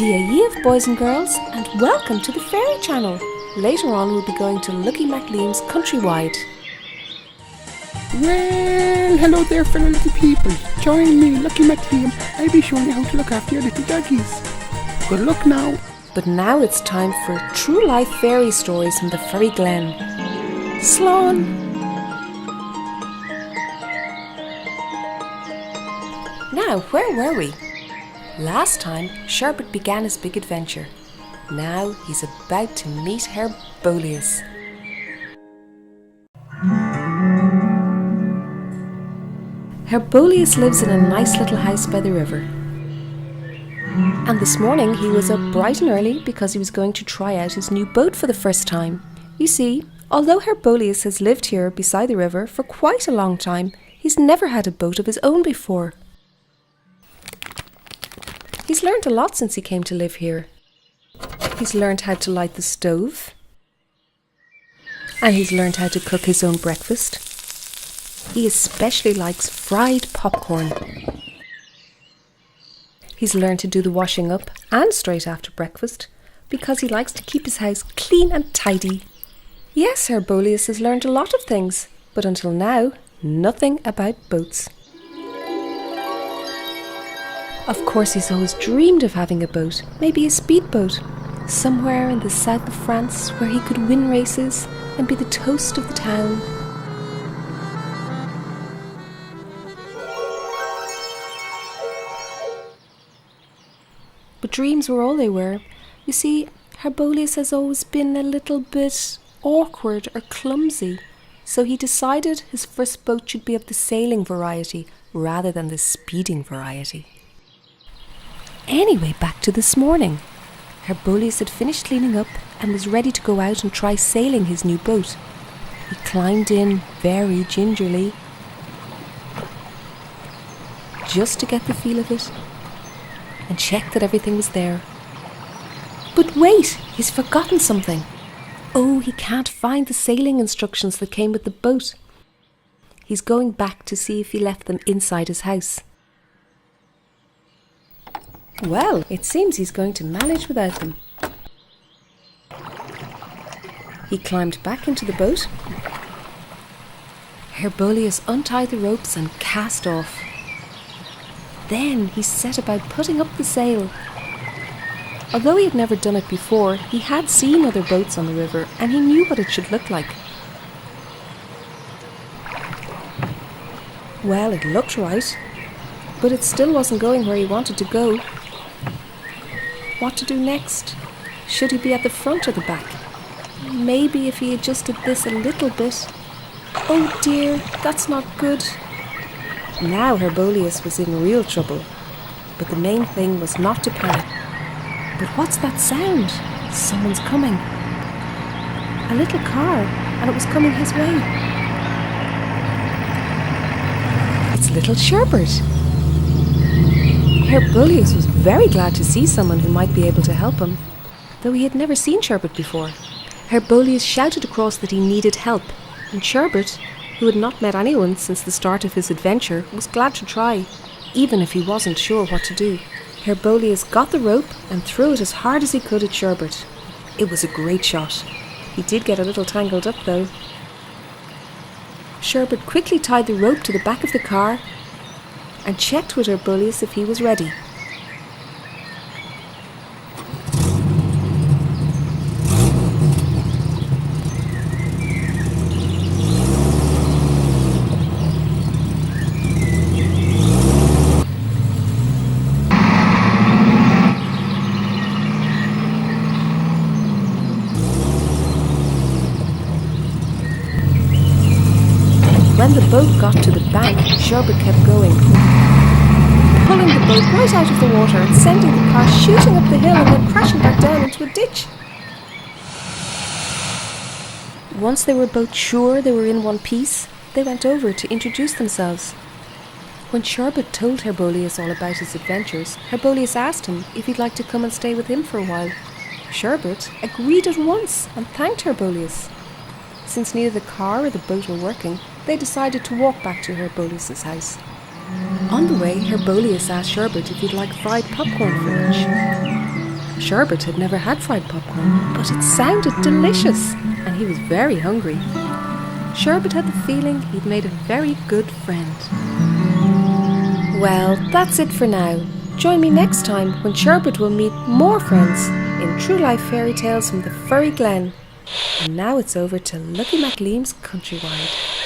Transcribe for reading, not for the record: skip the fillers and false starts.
Dia boys and girls, and welcome to the Fairy Channel. Later on we'll be going to Lucky MacLiam's Countrywide. Well, hello there fellow little people. Join me, Lucky MacLiam. I'll be showing you how to look after your little doggies. Good luck now. But now it's time for true life fairy stories from the Fairy Glen. Slán! Now, where were we? Last time, Sherbet began his big adventure. Now he's about to meet Hairbowlious. Hairbowlious lives in a nice little house by the river. And this morning he was up bright and early because he was going to try out his new boat for the first time. You see, although Hairbowlious has lived here beside the river for quite a long time, he's never had a boat of his own before. He's learned a lot since he came to live here. He's learned how to light the stove. And he's learned how to cook his own breakfast. He especially likes fried popcorn. He's learned to do the washing up and straight after breakfast because he likes to keep his house clean and tidy. Yes, Hairbowlious has learned a lot of things, but until now, nothing about boats. Of course, he's always dreamed of having a boat, maybe a speedboat, somewhere in the south of France where he could win races and be the toast of the town. But dreams were all they were. You see, Hairbowlious has always been a little bit awkward or clumsy, so he decided his first boat should be of the sailing variety rather than the speeding variety. Anyway, back to this morning. Hairbowlious had finished cleaning up and was ready to go out and try sailing his new boat. He climbed in very gingerly, just to get the feel of it, and checked that everything was there. But wait, he's forgotten something. Oh, he can't find the sailing instructions that came with the boat. He's going back to see if he left them inside his house. Well, it seems he's going to manage without them. He climbed back into the boat. Hairbowlious untied the ropes and cast off. Then he set about putting up the sail. Although he had never done it before, he had seen other boats on the river and he knew what it should look like. Well, it looked right, but it still wasn't going where he wanted to go. What to do next? Should he be at the front or the back? Maybe if he adjusted this a little bit. Oh dear, that's not good. Now Hairbowlious was in real trouble, but the main thing was not to panic. But what's that sound? Someone's coming. A little car, and it was coming his way. It's little Sherbet. Hairbowlious was very glad to see someone who might be able to help him, though he had never seen Sherbet before. Hairbowlious shouted across that he needed help, and Sherbet, who had not met anyone since the start of his adventure, was glad to try, even if he wasn't sure what to do. Hairbowlious got the rope and threw it as hard as he could at Sherbet. It was a great shot. He did get a little tangled up though. Sherbet quickly tied the rope to the back of the car and checked with Hairbowlious if he was ready. When the boat got to the bank, Sherbet kept going, pulling the boat right out of the water and sending the car shooting up the hill and then crashing back down into a ditch. Once they were both sure they were in one piece, they went over to introduce themselves. When Sherbet told Hairbowlious all about his adventures, Hairbowlious asked him if he'd like to come and stay with him for a while. Sherbet agreed at once and thanked Hairbowlious. Since neither the car or the boat were working, they decided to walk back to Hairbowlious' house. On the way, Hairbowlious asked Sherbet if he'd like fried popcorn for lunch. Sherbet had never had fried popcorn, but it sounded delicious, and he was very hungry. Sherbet had the feeling he'd made a very good friend. Well, that's it for now. Join me next time when Sherbet will meet more friends in True Life Fairy Tales from the Furry Glen. And now it's over to Lucky MacLeem's Countrywide.